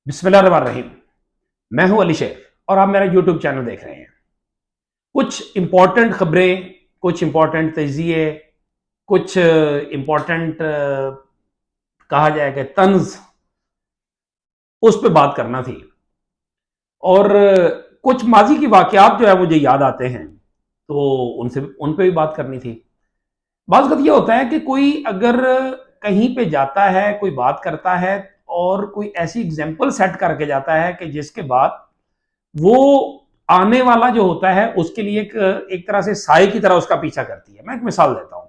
बिस्मिल्लाह रहमान रहीम। मैं हूं अली शेख और आप मेरा यूट्यूब चैनल देख रहे हैं। कुछ इंपॉर्टेंट खबरें, कुछ इंपॉर्टेंट तजिए, कुछ इंपॉर्टेंट कहा जाए कि तंज, उस पर बात करना थी। और कुछ माजी की वाकयात जो है मुझे याद आते हैं, तो उन पे भी बात करनी थी। बात वक्त ये होता है कि कोई अगर कहीं पे जाता है, कोई बात करता है और कोई ऐसी एग्जाम्पल सेट करके जाता है कि जिसके बाद वो आने वाला जो होता है उसके लिए एक तरह से साए की तरह उसका पीछा करती है। मैं एक मिसाल देता हूं।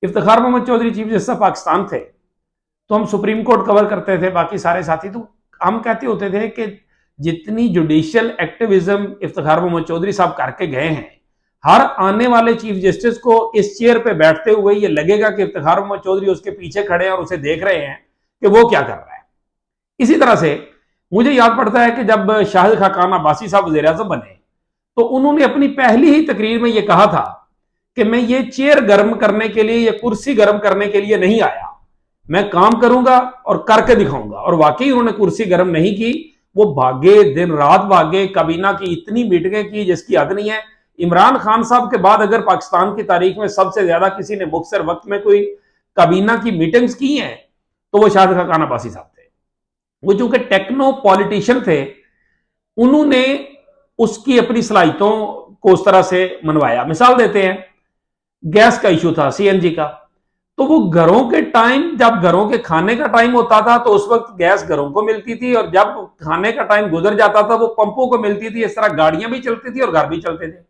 इफ्तिखार मोहम्मद चौधरी चीफ जस्टिस पाकिस्तान थे, तो हम सुप्रीम कोर्ट कवर करते थे, बाकी सारे साथी, तो हम कहते होते थे कि जितनी जुडिशियल एक्टिविज्म इफ्तिखार मोहम्मद चौधरी साहब करके गए हैं, हर आने वाले चीफ जस्टिस को इस चेयर पे बैठते हुए ये लगेगा कि इफ्तिखार मोहम्मद चौधरी उसके पीछे खड़े हैं और उसे देख रहे हैं कि वो क्या कर रहा है। इसी तरह से मुझे याद पड़ता है कि जब शाहिद खाकान अब्बासी साहब वज़ीर-ए-आज़म बने, तो उन्होंने अपनी पहली ही तकरीर में ये कहा था कि मैं ये चेयर गर्म करने के लिए, ये कुर्सी गर्म करने के लिए नहीं आया, मैं काम करूंगा और करके दिखाऊंगा। और वाकई उन्होंने कुर्सी गर्म नहीं की, वो भागे, दिन रात भागे, काबीना की इतनी मीटिंगें की जिसकी हद नहीं है। इमरान खान साहब के बाद अगर पाकिस्तान की तारीख में सबसे ज्यादा किसी ने मुख्तसर वक्त में कोई काबीना की मीटिंग्स की हैं, तो वो शाहिद खाकान अब्बासी साहब थे। वो चूंकि टेक्नो पॉलिटिशियन थे, उन्होंने उसकी अपनी सलाहियतों को उस तरह से मनवाया। मिसाल देते हैं, गैस का इशू था, सीएनजी का, तो वो घरों के टाइम, जब घरों के खाने का टाइम होता था तो उस वक्त गैस घरों को मिलती थी, और जब खाने का टाइम गुजर जाता था वो पंपों को मिलती थी। इस तरह गाड़ियां भी चलती थी और घर भी चलते थे।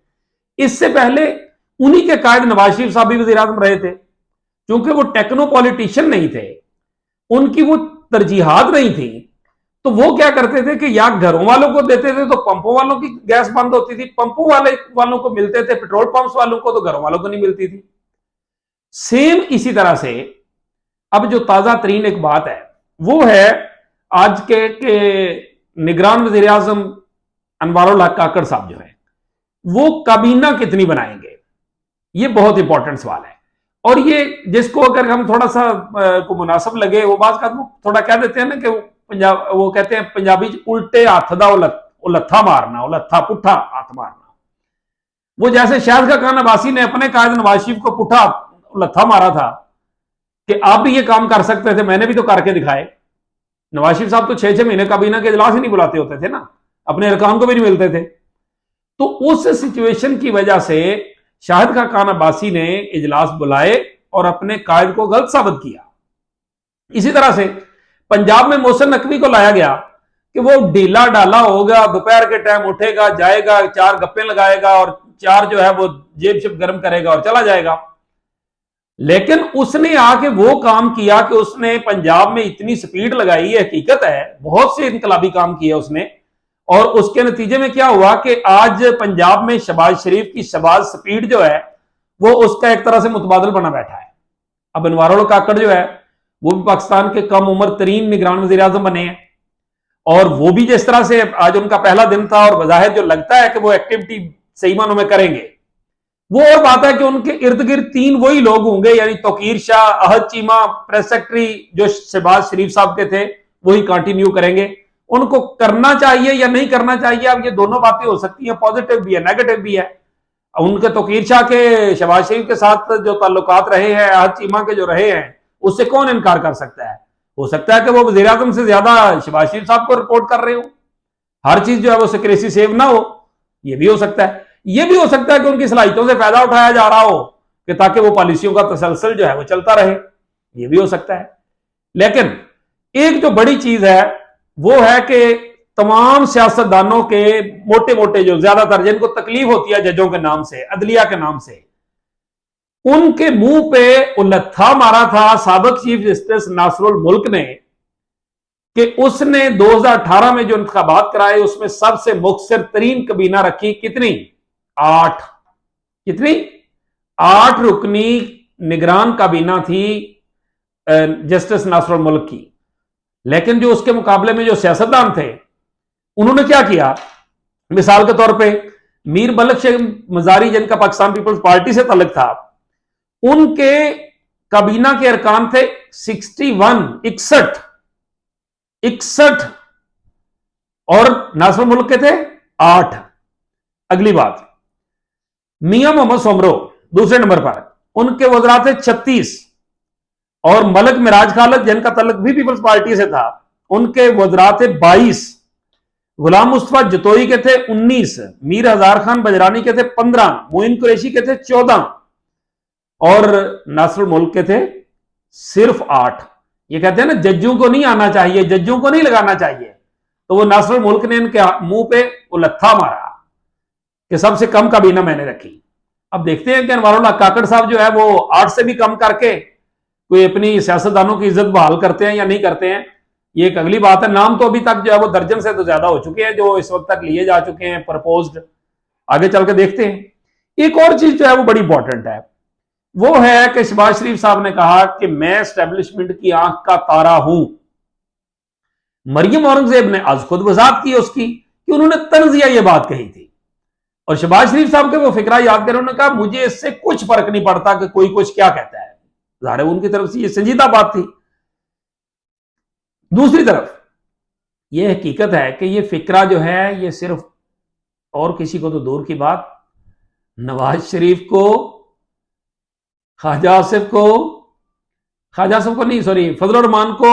इससे पहले उन्हीं के कायद नवाज शरीफ साहब भी वज़ीर-ए-आज़म रहे थे। क्योंकि वो टेक्नो पॉलिटिशियन नहीं थे, उनकी वो तरजीहात नहीं थी, तो वो क्या करते थे कि या घरों वालों को देते थे तो पंपों वालों की गैस बंद होती थी, पंपों वालों को मिलते थे, पेट्रोल पंप्स वालों को, तो घरों वालों को नहीं मिलती थी। सेम इसी तरह से अब जो ताजा तरीन एक बात है वो है आज के निगरान वज़ीर-ए-आज़म अनवारुल हक काकड़ साहब जो है, वो काबीना कितनी बनाएंगे, ये बहुत इंपॉर्टेंट सवाल है। और ये जिसको अगर हम थोड़ा सा को मुनासिब लगे, वो बात का थोड़ा कह देते हैं ना कि वो कहते हैं पंजाबी उल्टे हाथ दा उलत्था मारना, उलत्था पुट्ठा हाथ मारना। वो जैसे शाहिद खाकान अब्बासी ने अपने कायद नवाज शरीफ को पुट्ठा उलत्था मारा था कि आप भी ये काम कर सकते थे, मैंने भी तो करके दिखाए। नवाज शरीफ साहब तो 6-6 महीने काबीना के इजलास ही नहीं बुलाते होते थे ना, अपने अरकान को भी नहीं मिलते थे। तो उस सिचुएशन की वजह से शाहिद खाकान अब्बासी ने इजलास बुलाए और अपने कायद को गलत साबित किया। इसी तरह से पंजाब में मोहसिन नकवी को लाया गया कि वो ढीला डाला होगा, दोपहर के टाइम उठेगा, जाएगा, 4 गप्पे लगाएगा और 4 जो है वो जेब शिप गर्म करेगा और चला जाएगा। लेकिन उसने आके वो काम किया कि उसने पंजाब में इतनी स्पीड लगाई, ये हकीकत है, बहुत से इनकलाबी काम किए उसने। और उसके नतीजे में क्या हुआ कि आज पंजाब में शहबाज शरीफ की शहबाज स्पीड जो है वो उसका एक तरह से मुतबादल बना बैठा है। अब अनवारुल हक काकड़ जो है वो भी पाकिस्तान के कम उम्र तरीन निगरान वज़ीर-ए-आज़म बने हैं, और वो भी जिस तरह से आज उनका पहला दिन था और बज़ाहिर जो लगता है कि वो एक्टिविटी सही मानों में करेंगे, वो और बात है कि उनके इर्द गिर्द 3 वही लोग होंगे, यानी तौकीर शाह, अहद चीमा, प्रेस सेक्रेटरी जो शहबाज शरीफ साहब के थे, वही कंटिन्यू करेंगे। उनको करना चाहिए या नहीं करना चाहिए, अब ये दोनों बातें हो सकती हैं, पॉजिटिव भी है, नेगेटिव भी है। उनके तौकीर शाह के शहबाज शरीफ के साथ जो ताल्लुकात रहे हैं, अहद चीमा के जो रहे हैं, उससे कौन इनकार कर सकता है। हो सकता है कि वो वज़ीर-ए-आज़म से ज्यादा शहबाज शरीफ साहब को रिपोर्ट कर रहे हो, हर चीज जो है वो सिक्रेसी सेव ना हो, ये भी हो सकता है। ये भी हो सकता है कि उनकी सलाहियतों से फायदा उठाया जा रहा हो कि ताकि वो पॉलिसियों का तसलसल जो है वो चलता रहे, ये भी हो सकता है। लेकिन एक जो बड़ी चीज है वो है कि तमाम सियासतदानों के मोटे मोटे जो ज्यादातर जिनको तकलीफ होती है जजों के नाम से, अदलिया के नाम से, उनके मुंह पे उलत्था मारा था साबिक चीफ जस्टिस नासरुल मुल्क ने कि उसने 2018 में जो इंतखाबात कराए उसमें सबसे मुख्तसर तरीन काबीना रखी। कितनी? 8। कितनी? 8 रुकनी निगरान काबीना थी जस्टिस नासरुल मुल्क की। लेकिन जो उसके मुकाबले में जो सियासतदान थे उन्होंने क्या किया, मिसाल के तौर पे मीर मलिक शेख मजारी जिनका पाकिस्तान पीपल्स पार्टी से ताल्लुक था, उनके काबीना के अरकान थे 61 61 اور ناصر ملک کے تھے 8. اگلی بات، میاں محمد سومرو دوسرے نمبر پر، ان کے وزراء تھے 36. اور ملک مراج خالد جن کا تعلق بھی پیپلز پارٹی سے تھا، ان کے وزراء تھے 22. غلام مصطفیٰ جتوئی کے تھے 19. میر ہزار خان بجرانی کے تھے 15. معین قریشی کے تھے 14. اور ناصر ملک کے تھے صرف 8. یہ کہتے ہیں نا ججوں کو نہیں آنا چاہیے، ججوں کو نہیں لگانا چاہیے، تو وہ ناصر ملک نے ان کے منہ پہ لتھا مارا کہ سب سے کم کابینہ میں نے رکھی. اب دیکھتے ہیں کہ انوار اللہ کاکڑ صاحب جو ہے وہ 8 سے بھی کم کر کے کوئی اپنی سیاستدانوں کی عزت بحال کرتے ہیں یا نہیں کرتے ہیں، یہ ایک اگلی بات ہے. نام تو ابھی تک جو ہے وہ درجن سے تو زیادہ ہو چکے ہیں جو اس وقت تک لیے جا چکے ہیں پرپوزڈ. آگے چل کے دیکھتے ہیں. ایک اور چیز جو ہے وہ بڑی امپورٹنٹ ہے، وہ ہے کہ شہباز شریف صاحب نے کہا کہ میں اسٹیبلشمنٹ کی آنکھ کا تارا ہوں. مریم اورنگزیب نے آج خود وضاحت کی اس کی کہ انہوں نے تنزیہ یہ بات کہی تھی، اور شہباز شریف صاحب کے وہ فکرہ یاد کریں، انہوں نے کہا مجھے اس سے کچھ فرق نہیں پڑتا کہ کوئی کچھ کیا کہتا ہے. ظاہر ہے ان کی طرف سے یہ سنجیدہ بات تھی. دوسری طرف یہ حقیقت ہے کہ یہ فکرہ جو ہے یہ صرف اور کسی کو تو دور کی بات، نواز شریف کو، خواجہ آصف کو نہیں سوری فضل الرحمان کو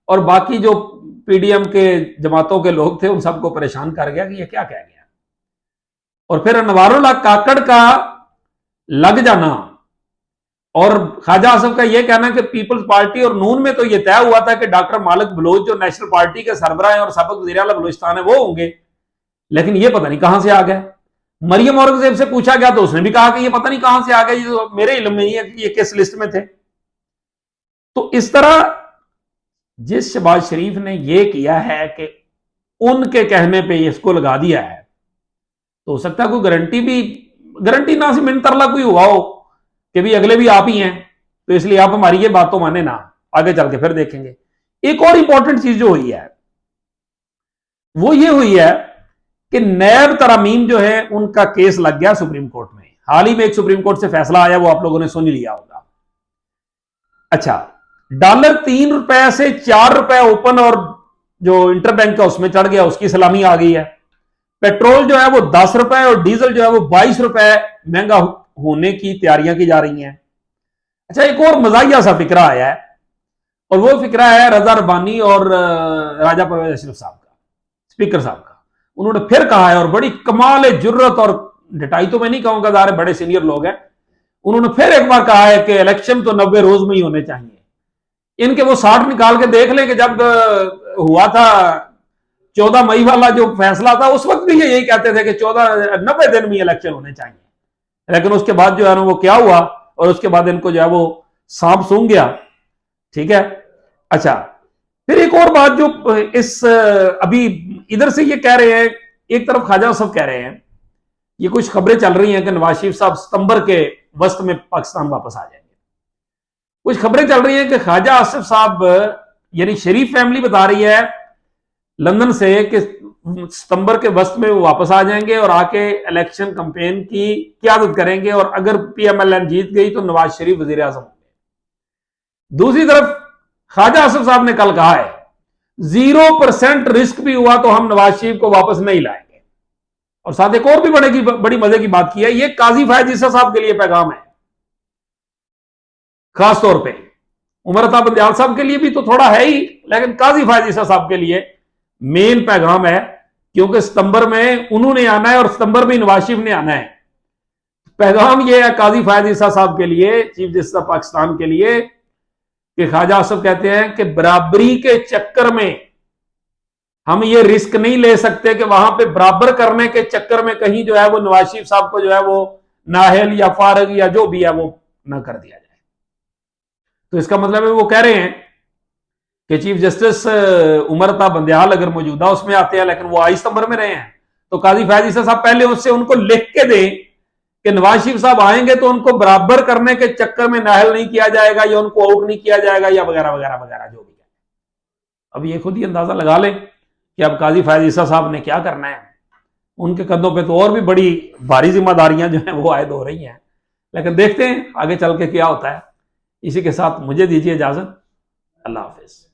اور باقی جو پی ڈی ایم کے جماعتوں کے لوگ تھے ان سب کو پریشان کر گیا کہ یہ کیا کہہ گیا. اور پھر انوار اللہ کاکڑ کا لگ جانا اور خواجہ آصف کا یہ کہنا کہ پیپلز پارٹی اور نون میں تو یہ طے ہوا تھا کہ ڈاکٹر مالک بلوچ جو نیشنل پارٹی کے سربراہ ہیں اور سابق وزیر اعلیٰ بلوچستان ہے وہ ہوں گے، لیکن یہ پتہ نہیں کہاں سے آ گئے. مریم اورنگزیب سے پوچھا گیا تو اس نے بھی کہا کہ یہ پتہ نہیں کہاں سے آ گئے، یہ میرے علم میں نہیں ہے کہ یہ کس لسٹ میں تھے. تو اس طرح جس شہباز شریف نے یہ کیا ہے کہ ان کے کہنے پہ اس کو لگا دیا ہے، تو ہو سکتا ہے کوئی گارنٹی نہ سی من ترلا کوئی ہوا ہو کہ بھی اگلے بھی آپ ہی ہیں، تو اس لیے آپ ہماری یہ بات تو مانے نہ. آگے چل کے پھر دیکھیں گے. ایک اور امپورٹنٹ چیز جو ہوئی ہے وہ یہ ہوئی ہے کہ نیب ترامیم جو ہے ان کا کیس لگ گیا سپریم کورٹ میں. حال ہی میں ایک سپریم کورٹ سے فیصلہ آیا، وہ آپ لوگوں نے سن لیا ہوگا. اچھا، $3 سے $4 اوپن اور جو انٹر بینک کا اس میں چڑھ گیا، اس کی سلامی آ گئی ہے. پیٹرول جو ہے وہ $10 اور ڈیزل جو ہے وہ $22 مہنگا ہونے کی تیاریاں کی جا رہی ہیں. اچھا، ایک اور مزاحیہ سا فکرہ آیا ہے، اور وہ فکرہ ہے رضا ربانی اور راجہ پرویز اشرف صاحب کا، اسپیکر صاحب کا. انہوں نے پھر کہا ہے، اور بڑی کمال جرت اور ڈٹائی تو میں نہیں کہوں گا، ظاہر بڑے سینئر لوگ ہیں، انہوں نے پھر ایک بار کہا ہے کہ الیکشن تو 90 روز میں ہی ہونے چاہیے. ان کے وہ 60 نکال کے دیکھ لیں کہ جب ہوا تھا 14 مئی والا جو فیصلہ تھا اس وقت بھی یہ یہی کہتے تھے کہ 90 دن میں الیکشن ہونے چاہیے، لیکن اس کے بعد جو ہے نا وہ کیا ہوا، اور اس کے بعد ان کو جو ہے وہ سانپ سونگ گیا. ٹھیک ہے. اچھا، پھر ایک اور بات جو اس ابھی ادھر سے یہ کہہ رہے ہیں، ایک طرف خواجہ آصف کہہ رہے ہیں، یہ کچھ خبریں چل رہی ہیں کہ نواز شریف صاحب ستمبر کے وسط میں پاکستان واپس آ جائیں گے. کچھ خبریں چل رہی ہیں کہ خواجہ آصف صاحب یعنی شریف فیملی بتا رہی ہے لندن سے کہ ستمبر کے وسط میں وہ واپس آ جائیں گے اور آ کے الیکشن کمپین کی قیادت کریں گے، اور اگر پی ایم ایل این جیت گئی تو نواز شریف وزیر اعظم ہوں گے. دوسری طرف خواجہ آصف صاحب نے کل کہا ہے 0% رسک بھی ہوا تو ہم نواز شریف کو واپس نہیں لائیں گے. اور ساتھ ایک اور بھی بڑی مزے کی بات کی ہے، یہ قاضی فائز عیسیٰ صاحب کے لیے پیغام ہے، خاص طور پہ عمر عطا بندیال صاحب کے لیے بھی تو تھوڑا ہے ہی، لیکن قاضی فائز عیسیٰ صاحب کے لیے مین پیغام ہے، کیونکہ ستمبر میں انہوں نے آنا ہے اور ستمبر میں نواز شریف نے آنا ہے. پیغام یہ ہے قاضی فائز عیسیٰ صاحب کے لیے، چیف جسٹس آف پاکستان کے لیے، کہ خواجہ آصف کہتے ہیں کہ برابری کے چکر میں ہم یہ رسک نہیں لے سکتے کہ وہاں پہ برابر کرنے کے چکر میں کہیں جو ہے وہ نواز شریف صاحب کو جو ہے وہ نااہل یا فارغ یا جو بھی ہے وہ نہ کر دیا جائے. تو اس کا مطلب ہے وہ کہہ رہے ہیں کہ چیف جسٹس عمر عطا بندیال اگر موجودہ اس میں آتے ہیں لیکن وہ 22 ستمبر میں رہے ہیں، تو قاضی فائز عیسیٰ صاحب پہلے اس سے ان کو لکھ کے دیں کہ نواز شریف صاحب آئیں گے تو ان کو برابر کرنے کے چکر میں نااہل نہیں کیا جائے گا یا ان کو آؤٹ نہیں کیا جائے گا یا وغیرہ وغیرہ وغیرہ جو بھی ہے. اب یہ خود ہی اندازہ لگا لیں کہ اب قاضی فائز عیسیٰ صاحب نے کیا کرنا ہے. ان کے قدموں پہ تو اور بھی بڑی بھاری ذمہ داریاں جو ہیں وہ عائد ہو رہی ہیں، لیکن دیکھتے ہیں آگے چل کے کیا ہوتا ہے. اسی کے ساتھ مجھے دیجیے اجازت. اللہ حافظ.